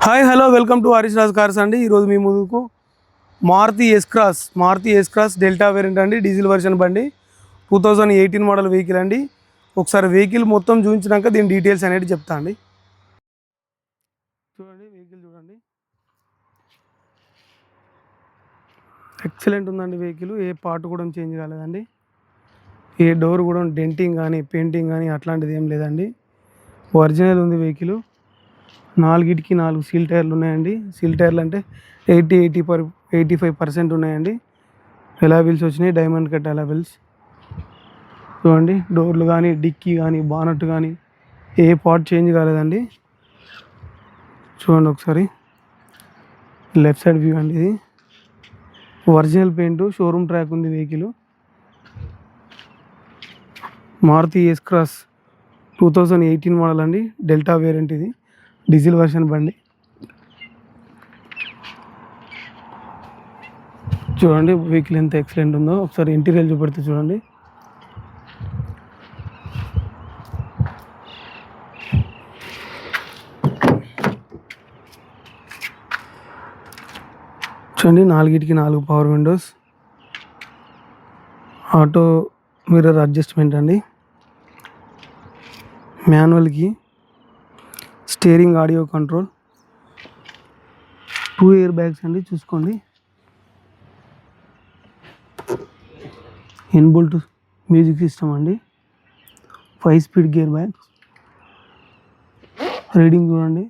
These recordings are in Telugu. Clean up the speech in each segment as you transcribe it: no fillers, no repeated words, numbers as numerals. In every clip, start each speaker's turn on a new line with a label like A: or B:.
A: Hi hello welcome to Harish Raj cars అండి. ఈరోజు మీ ముందుకు Maruti S Cross Delta variant అండి, డీజిల్ వర్షన్ బండి, 2018 మోడల్ వెహికల్ అండి. ఒకసారి వెహికల్ మొత్తం చూపించినాక దీని డీటెయిల్స్ అనేది చెప్తా అండి. చూడండి వెహికల్ చూడండి, ఎక్సలెంట్ ఉందండి వెహికల్. ఏ పార్ట్ కూడా చేంజ్ కాలేదండి, ఏ డోర్ కూడా డెంటింగ్ కానీ పెయింటింగ్ కానీ అట్లాంటిది ఏం లేదండి, ఒరిజినల్ ఉంది వెహికల్. 4 సీల్ టైర్లు ఉన్నాయండి. సీల్ టైర్లు అంటే 85% ఉన్నాయండి. వీల్స్ వచ్చినాయి, డైమండ్ కట్ వీల్స్. చూడండి డోర్లు కానీ డిక్కీ కానీ బానట్ కానీ ఏ పార్ట్ చేంజ్ కాలేదండి. చూడండి ఒకసారి లెఫ్ట్ సైడ్ వ్యూ అండి, ఇది ఒరిజినల్ పెయింట్, షోరూమ్ ట్రాక్ ఉంది vehicle. Maruti S Cross 2018 model అండి, డెల్టా వేరియంట్, ఇది డీజిల్ వర్షన్ బండి. చూడండి వెహికల్ ఎంత ఎక్సలెంట్ ఉందో. ఒకసారి ఇంటీరియర్ చూపెడితే చూడండి. చూడండి 4 power windows, auto mirror adjustment అండి, మాన్యువల్కి steering, audio control, 2 air bags అండి. చూసుకోండి, ఇన్బుల్ట్ మ్యూజిక్ సిస్టమ్ అండి, 5 స్పీడ్ గేర్ బ్యాగ్స్. రీడింగ్ చూడండి,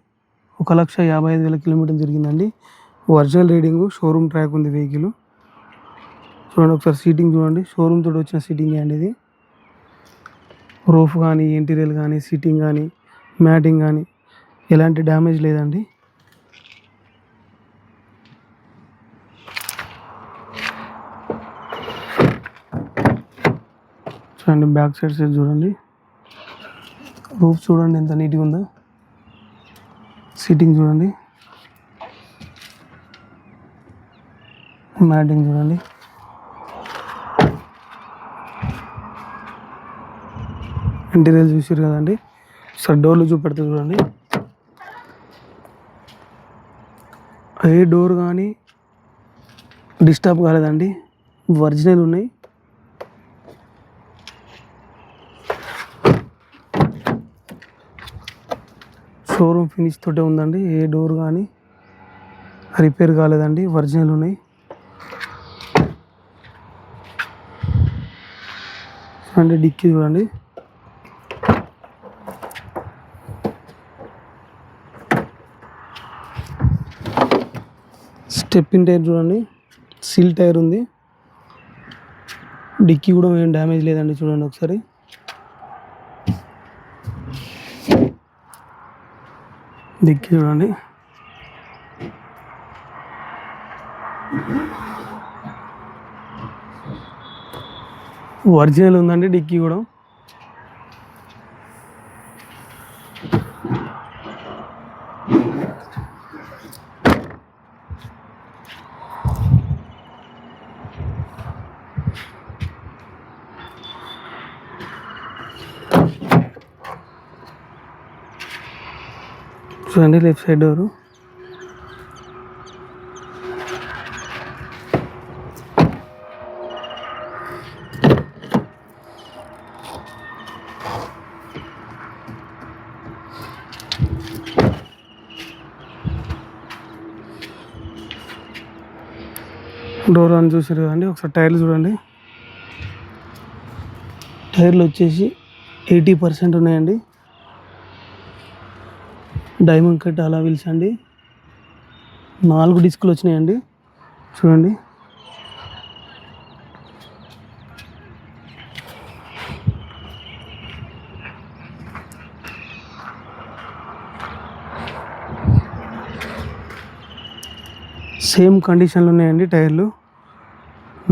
A: 1,55,000 కిలోమీటర్లు తిరిగిందండి. ఒరిజినల్ రీడింగు, షోరూమ్ ట్రాక్ ఉంది వెహికల్. చూడండి ఒకసారి సీటింగ్ చూడండి, షోరూమ్ తోటి వచ్చిన సీటింగ్ అండి ఇది. రూఫ్ కానీ ఇంటీరియర్ కానీ సీటింగ్ కానీ మ్యాటింగ్ కానీ ఎలాంటి డ్యామేజ్ లేదండి. చూడండి బ్యాక్ సైడ్ చూడండి, రూఫ్ చూడండి ఎంత నీట్గా ఉందో. సీటింగ్ చూడండి, మ్యాటింగ్ చూడండి. ఇంటీరియర్ చూసారు కదండి. సార్ డోర్లు చూపెడితే చూడండి, ఏ డోర్ కానీ డిస్టర్బ్ కాలేదండి, ఒరిజినల్ ఉన్నాయి. షోరూమ్ ఫినిష్ తోటే ఉందండి, ఏ డోర్ కానీ రిపేర్ కాలేదండి, ఒరిజినల్ ఉన్నాయి. అంటే డిక్కీ చూడండి, స్టెప్పింగ్ టైర్ చూడండి, సీల్ టైర్ ఉంది. డిక్కీ కూడా ఏం డ్యామేజ్ లేదండి. చూడండి ఒకసారి డిక్కీ చూడండి, ఒరిజినల్ ఉందండి డిక్కీ కూడా. చూడండి లెఫ్ట్ సైడ్ డోరు, డోర్ అని చూసారు కదండి. ఒకసారి టైర్లు చూడండి, టైర్లు వచ్చేసి 80% ఉన్నాయండి. డైమండ్ కట్ వీల్స్ అండి, 4 డిస్కులు వచ్చినాయండి. చూడండి సేమ్ కండిషన్లు ఉన్నాయండి. టైర్లు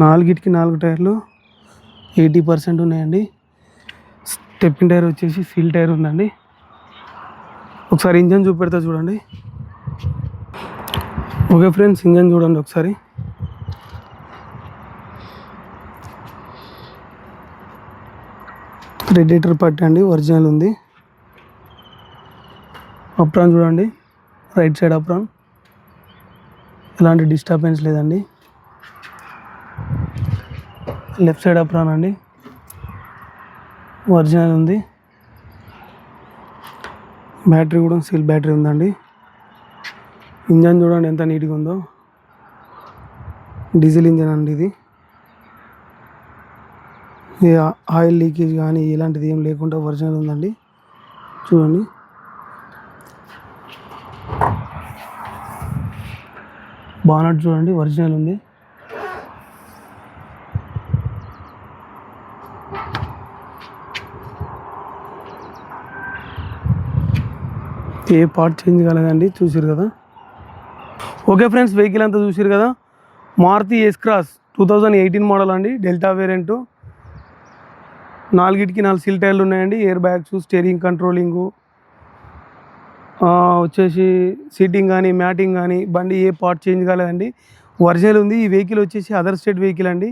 A: 4 టైర్లు 80% ఉన్నాయండి. స్టెప్పింగ్ టైర్ వచ్చేసి సీల్ టైర్ ఉందండి. ఒకసారి ఇంజన్ చూపెడతా చూడండి. ఓకే ఫ్రెండ్స్, ఇంజన్ చూడండి ఒకసారి. రేడియేటర్ పట్టు అండి, ఒరిజినల్ ఉంది. అప్రాన్ చూడండి, రైట్ సైడ్ అప్రాన్, ఎలాంటి డిస్టర్బెన్స్ లేదండి. లెఫ్ట్ సైడ్ అప్రాన్ అండి, ఒరిజినల్ ఉంది. బ్యాటరీ కూడా సీల్ బ్యాటరీ ఉందండి. ఇంజన్ చూడండి ఎంత నీట్గా ఉందో, డీజిల్ ఇంజన్ అండి ఇది. ఆయిల్ లీకేజ్ కానీ ఇలాంటిది ఏం లేకుండా ఒరిజినల్ ఉందండి. చూడండి, బానట్ చూడండి ఒరిజినల్ ఉంది. ఏ పార్ట్ చేంజ్ కాలేదండి, చూసారు కదా. ఓకే ఫ్రెండ్స్, వెహికల్ అంతా చూసారు కదా. మారుతి ఎస్ క్రాస్ 2018 మోడల్ అండి, డెల్టా వేరియంటు. 4 సీల్ టైర్లు ఉన్నాయండి, ఎయిర్ బ్యాగ్స్, స్టీరింగ్ కంట్రోలింగు, వచ్చేసి సీటింగ్ కానీ మ్యాటింగ్ కానీ బండి ఏ పార్ట్ చేంజ్ కాలేదండి, ఒరిజినల్ ఉంది. ఈ వెహికల్ వచ్చేసి అదర్ స్టేట్ వెహికల్ అండి.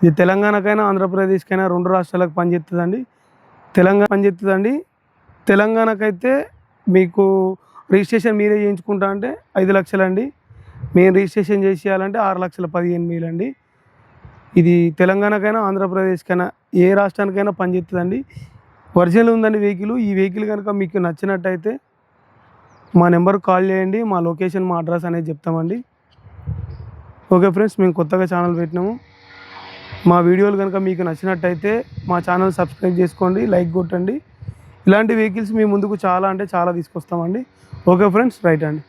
A: ఇది తెలంగాణకైనా ఆంధ్రప్రదేశ్కైనా 2 రాష్ట్రాలకు పనిచేస్తుందండి. తెలంగాణ పనిచేస్తుందండి. తెలంగాణకైతే మీకు రిజిస్ట్రేషన్ మీరే చేయించుకుంటా అంటే 5 లక్షలు అండి. మేము రిజిస్ట్రేషన్ చేసేయాలంటే 6,15,000 అండి. ఇది తెలంగాణకైనా ఆంధ్రప్రదేశ్కైనా ఏ రాష్ట్రానికైనా పనిచేస్తుందండి. ఒరిజినల్ ఉందండి వెహికల్. ఈ వెహికల్ కనుక మీకు నచ్చినట్టయితే మా నెంబర్కి కాల్ చేయండి. మా లొకేషన్, మా అడ్రస్ అనేది చెప్తామండి. ఓకే ఫ్రెండ్స్, మేము కొత్తగా ఛానల్ పెట్టినాము. మా వీడియోలు కనుక మీకు నచ్చినట్టయితే మా ఛానల్ సబ్స్క్రైబ్ చేసుకోండి, లైక్ కొట్టండి. ఇలాంటి వెహికల్స్ మీ ముందుకు చాలా అంటే చాలా తీసుకొస్తామండి. ఓకే ఫ్రెండ్స్, రైట్ అండి.